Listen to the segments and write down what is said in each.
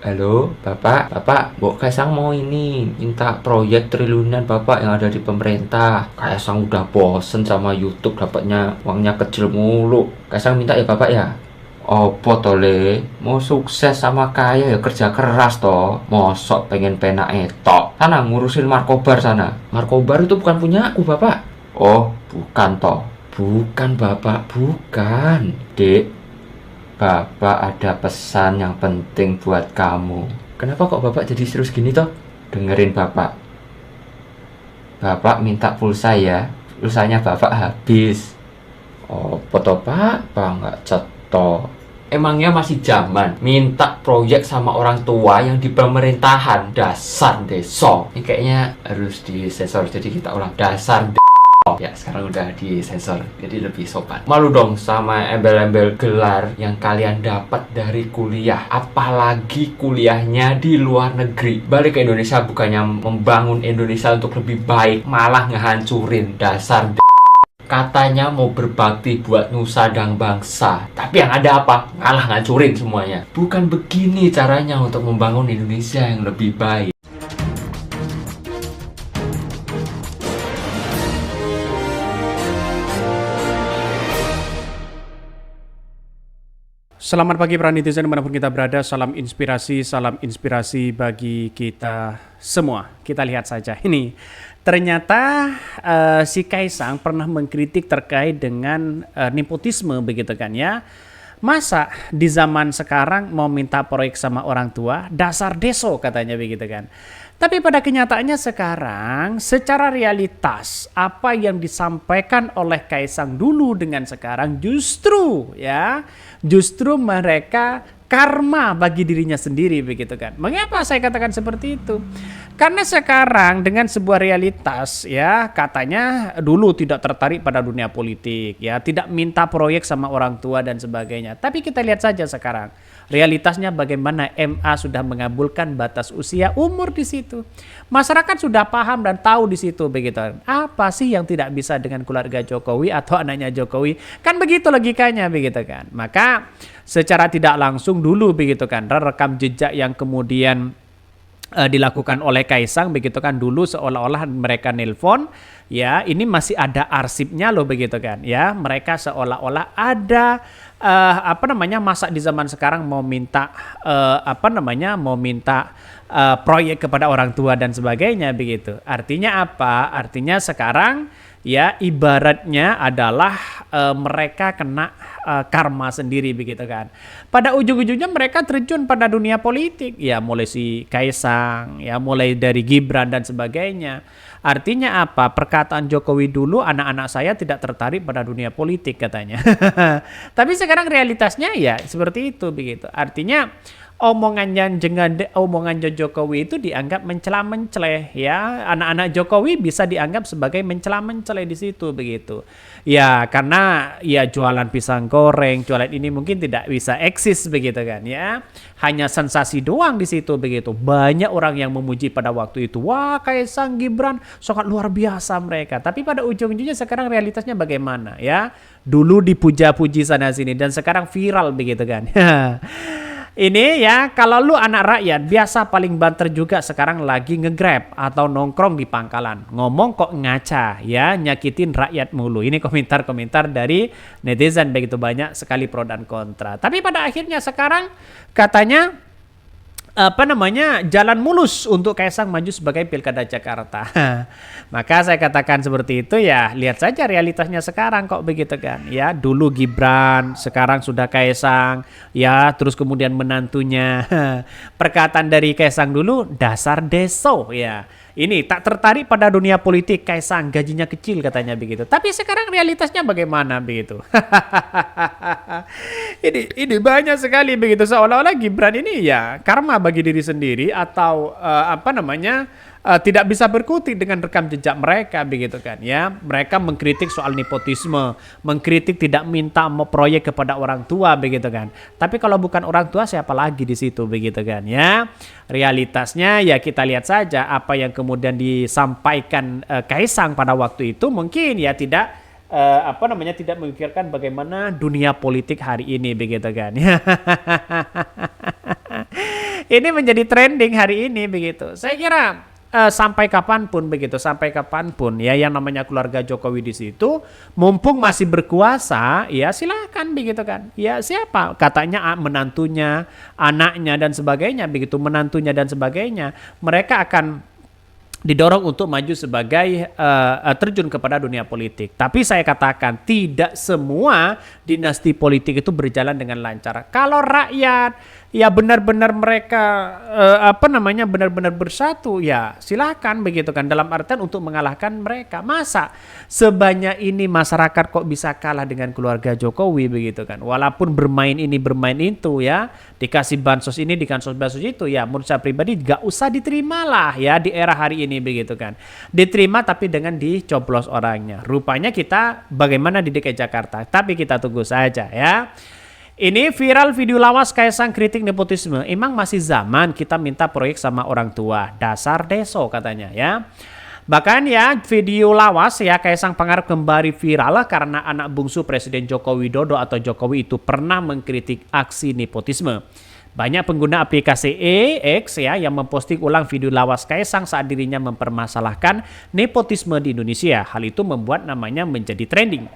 Halo, Bapak, Mbok Kaisang mau ini minta proyek triliunan Bapak yang ada di pemerintah. Kaisang udah bosen sama YouTube dapatnya uangnya kecil mulu. Kaisang minta ya Bapak ya. Opo tole, mau sukses sama kaya ya kerja keras toh. Mosok pengen penak etok. Sana ngurusin Markobar sana. Markobar itu bukan punya aku Bapak. Oh, bukan toh. Bukan Bapak, bukan. Dek, Bapak ada pesan yang penting buat kamu. Kenapa kok Bapak jadi serius gini toh? Dengerin Bapak. Bapak minta pulsa ya. Pulsanya Bapak habis. Oh, foto Bapak nggak cetok. Emangnya masih zaman minta proyek sama orang tua yang di pemerintahan? Dasar deso. Ini kayaknya harus disensor, jadi kita ulang. Dasar ya, sekarang udah disensor, jadi lebih sopan. Malu dong sama embel-embel gelar yang kalian dapat dari kuliah. Apalagi kuliahnya di luar negeri. Balik ke Indonesia bukannya membangun Indonesia untuk lebih baik, malah ngehancurin. Dasar katanya mau berbakti buat nusa dan bangsa, tapi yang ada apa? Malah ngancurin semuanya. Bukan begini caranya untuk membangun Indonesia yang lebih baik. Selamat pagi para netizen dimanapun kita berada, salam inspirasi bagi kita semua. Kita lihat saja ini, ternyata si Kaisang pernah mengkritik terkait dengan nepotisme begitu kan ya. Masa di zaman sekarang mau minta proyek sama orang tua, dasar deso katanya begitu kan. Tapi pada kenyataannya sekarang secara realitas apa yang disampaikan oleh Kaisang dulu dengan sekarang justru mereka karma bagi dirinya sendiri begitu kan. Mengapa saya katakan seperti itu? Karena sekarang dengan sebuah realitas ya, katanya dulu tidak tertarik pada dunia politik ya, tidak minta proyek sama orang tua dan sebagainya. Tapi kita lihat saja sekarang realitasnya bagaimana MA sudah mengabulkan batas usia umur di situ. Masyarakat sudah paham dan tahu di situ begitu. Apa sih yang tidak bisa dengan keluarga Jokowi atau anaknya Jokowi? Kan begitu logikanya begitu kan. Maka secara tidak langsung dulu begitu kan, rekam jejak yang kemudian dilakukan oleh Kaisang begitu kan, dulu seolah-olah mereka nelpon ya, ini masih ada arsipnya loh begitu kan ya, mereka seolah-olah ada masa di zaman sekarang mau minta proyek kepada orang tua dan sebagainya begitu. Artinya apa? Artinya sekarang ya ibaratnya adalah mereka kena karma sendiri begitu kan. Pada ujung-ujungnya mereka terjun pada dunia politik ya, mulai si Kaisang ya, mulai dari Gibran dan sebagainya. Artinya apa? Perkataan Jokowi dulu, anak-anak saya tidak tertarik pada dunia politik katanya. Tapi sekarang realitasnya ya seperti itu begitu. Artinya omongan Jokowi itu dianggap mencela-menceleh ya. Anak-anak Jokowi bisa dianggap sebagai mencela-menceleh di situ begitu. Ya karena ya jualan pisang goreng, jualan ini mungkin tidak bisa eksis begitu kan ya. Hanya sensasi doang di situ begitu. Banyak orang yang memuji pada waktu itu. Wah, Kaisang Gibran sangat luar biasa mereka. Tapi pada ujung-ujungnya sekarang realitasnya bagaimana ya? Dulu dipuja-puji sana sini dan sekarang viral begitu kan. Ini ya, kalau lu anak rakyat biasa paling banter juga sekarang lagi nge-grab atau nongkrong di pangkalan. Ngomong kok ngaca ya, nyakitin rakyat mulu. Ini komentar-komentar dari netizen begitu banyak sekali pro dan kontra. Tapi pada akhirnya sekarang katanya jalan mulus untuk Kaisang maju sebagai Pilkada Jakarta. Maka saya katakan seperti itu ya, lihat saja realitasnya sekarang kok begitu kan ya. Dulu Gibran, sekarang sudah Kaisang ya, terus kemudian menantunya. Perkataan dari Kaisang dulu, dasar deso ya. Ini tak tertarik pada dunia politik, Kaisang gajinya kecil katanya begitu. Tapi sekarang realitasnya bagaimana begitu? ini banyak sekali begitu, seolah-olah Gibran ini ya karma bagi diri sendiri atau tidak bisa berkutik dengan rekam jejak mereka begitu kan ya. Mereka mengkritik soal nepotisme, mengkritik tidak minta proyek kepada orang tua begitu kan. Tapi kalau bukan orang tua siapa lagi di situ begitu kan ya. Realitasnya ya kita lihat saja apa yang kemudian disampaikan Kaisang pada waktu itu mungkin ya tidak tidak memikirkan bagaimana dunia politik hari ini begitu kan. Ini menjadi trending hari ini begitu. Saya kira sampai kapanpun begitu, sampai kapanpun ya yang namanya keluarga Jokowi di situ, mumpung masih berkuasa, ya silakan begitu kan. Ya siapa katanya menantunya, anaknya dan sebagainya begitu, menantunya dan sebagainya, mereka akan didorong untuk maju sebagai terjun kepada dunia politik. Tapi saya katakan tidak semua dinasti politik itu berjalan dengan lancar. Kalau rakyat ya benar-benar mereka benar-benar bersatu, ya silakan begitu kan, dalam artian untuk mengalahkan mereka. Masa sebanyak ini masyarakat kok bisa kalah dengan keluarga Jokowi begitu kan? Walaupun bermain ini bermain itu ya, dikasih bansos ini, dikasih bansos itu, ya menurut saya pribadi gak usah diterima lah ya di era hari ini begitu kan. Diterima tapi dengan dicoblos orangnya. Rupanya kita bagaimana di DKI Jakarta, tapi kita tunggu saja ya. Ini viral video lawas Kaisang kritik nepotisme. Emang masih zaman kita minta proyek sama orang tua. Dasar deso katanya ya. Bahkan ya video lawas ya Kaisang Pangarep kembali viral karena anak bungsu Presiden Joko Widodo atau Jokowi itu pernah mengkritik aksi nepotisme. Banyak pengguna aplikasi X ya yang memposting ulang video lawas Kaisang saat dirinya mempermasalahkan nepotisme di Indonesia. Hal itu membuat namanya menjadi trending.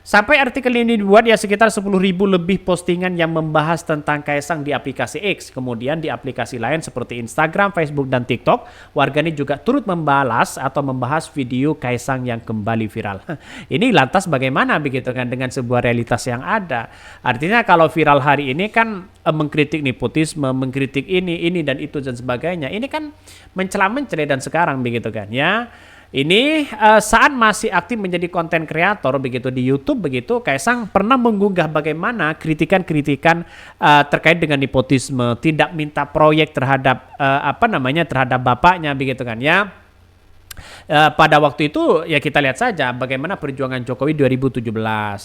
Sampai artikel ini dibuat ya sekitar 10.000 lebih postingan yang membahas tentang Kaisang di aplikasi X. Kemudian di aplikasi lain seperti Instagram, Facebook, dan TikTok, warganet juga turut membalas atau membahas video Kaisang yang kembali viral. Ini lantas bagaimana begitu kan dengan sebuah realitas yang ada. Artinya kalau viral hari ini kan mengkritik nepotisme, mengkritik ini dan itu dan sebagainya. Ini kan mencela-mencela dan sekarang begitu kan ya. Ini saat masih aktif menjadi konten kreator begitu di YouTube begitu, Kaisang pernah menggugah bagaimana kritikan-kritikan terkait dengan nepotisme, tidak minta proyek terhadap terhadap bapaknya begitu kan ya. Pada waktu itu ya kita lihat saja bagaimana perjuangan Jokowi 2017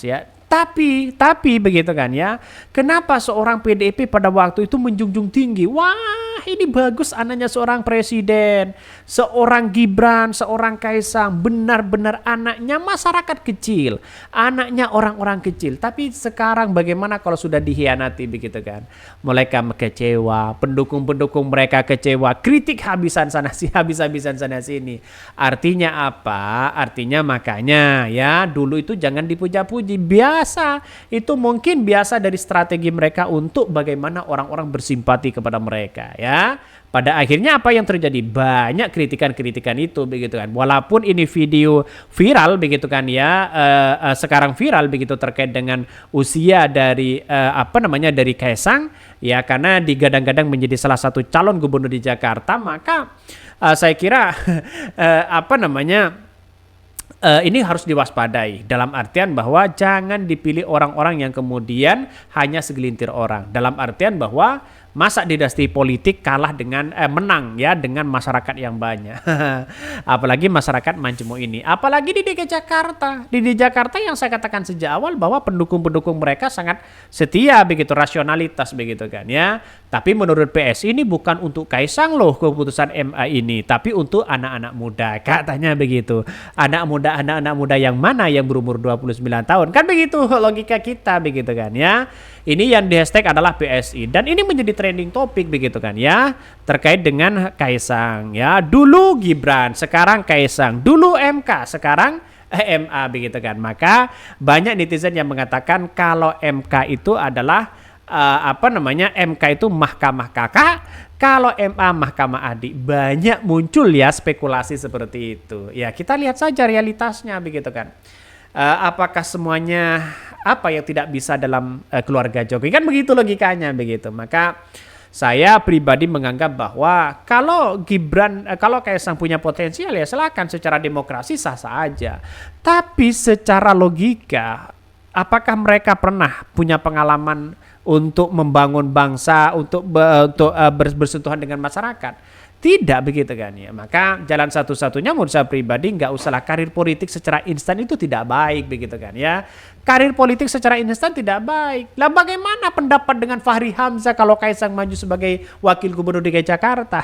ya. Tapi begitu kan ya. Kenapa seorang PDIP pada waktu itu menjunjung tinggi? Wah, ini bagus anaknya seorang presiden, seorang Gibran, seorang Kaisang, benar-benar anaknya masyarakat kecil, anaknya orang-orang kecil. Tapi sekarang bagaimana kalau sudah dikhianati begitu kan? Mereka kecewa, pendukung-pendukung mereka kecewa, kritik habisan sana sini. Artinya apa? Artinya makanya ya dulu itu jangan dipuja-puji, biasa. Itu mungkin biasa dari strategi mereka untuk bagaimana orang-orang bersimpati kepada mereka ya. Pada akhirnya apa yang terjadi? Banyak kritikan-kritikan itu begitu kan. Walaupun ini video viral begitu kan ya, sekarang viral begitu terkait dengan usia dari dari Kaisang ya, karena digadang-gadang menjadi salah satu calon gubernur di Jakarta, maka saya kira ini harus diwaspadai dalam artian bahwa jangan dipilih orang-orang yang kemudian hanya segelintir orang. Dalam artian bahwa masa dinasti politik kalah dengan menang ya dengan masyarakat yang banyak. Apalagi masyarakat majemuk ini. Apalagi di DKI Jakarta. Di Jakarta yang saya katakan sejak awal bahwa pendukung-pendukung mereka sangat setia begitu, rasionalitas begitu kan ya. Tapi menurut PS ini bukan untuk Kaisang loh keputusan MA ini, tapi untuk anak-anak muda. Katanya begitu. Anak-anak muda yang mana yang berumur 29 tahun. Kan begitu logika kita begitu kan ya. Ini yang di hashtag adalah PSI dan ini menjadi trending topik begitu kan ya, terkait dengan Kaisang ya. Dulu Gibran, sekarang Kaisang. Dulu MK, sekarang MA begitu kan. Maka banyak netizen yang mengatakan kalau MK itu adalah MK itu mahkamah kakak, kalau MA mahkamah adik. Banyak muncul ya spekulasi seperti itu. Ya kita lihat saja realitasnya begitu kan. Apakah semuanya apa yang tidak bisa dalam keluarga Jokowi, kan begitu logikanya begitu. Maka saya pribadi menganggap bahwa kalau Gibran, kalau Kaisang punya potensial ya silakan, secara demokrasi sah-sah aja. Tapi secara logika, apakah mereka pernah punya pengalaman untuk membangun bangsa, untuk bersentuhan dengan masyarakat? Tidak begitu kan ya. Maka jalan satu-satunya menurut saya pribadi nggak usahlah karir politik secara instan itu tidak baik begitu kan ya. Karir politik secara instan tidak baik. Lah bagaimana pendapat dengan Fahri Hamzah kalau Kaisang maju sebagai wakil gubernur DKI Jakarta?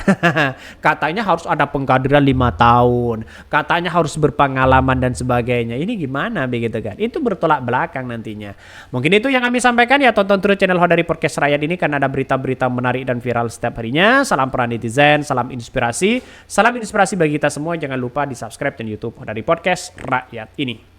Katanya harus ada pengkaderan 5 tahun. Katanya harus berpengalaman dan sebagainya. Ini gimana begitu kan? Itu bertolak belakang nantinya. Mungkin itu yang kami sampaikan ya, tonton terus channel Hodari Podcast Rakyat ini karena ada berita-berita menarik dan viral setiap harinya. Salam peran netizen, salam inspirasi. Salam inspirasi bagi kita semua. Jangan lupa di subscribe dan YouTube Hodari Podcast Rakyat ini.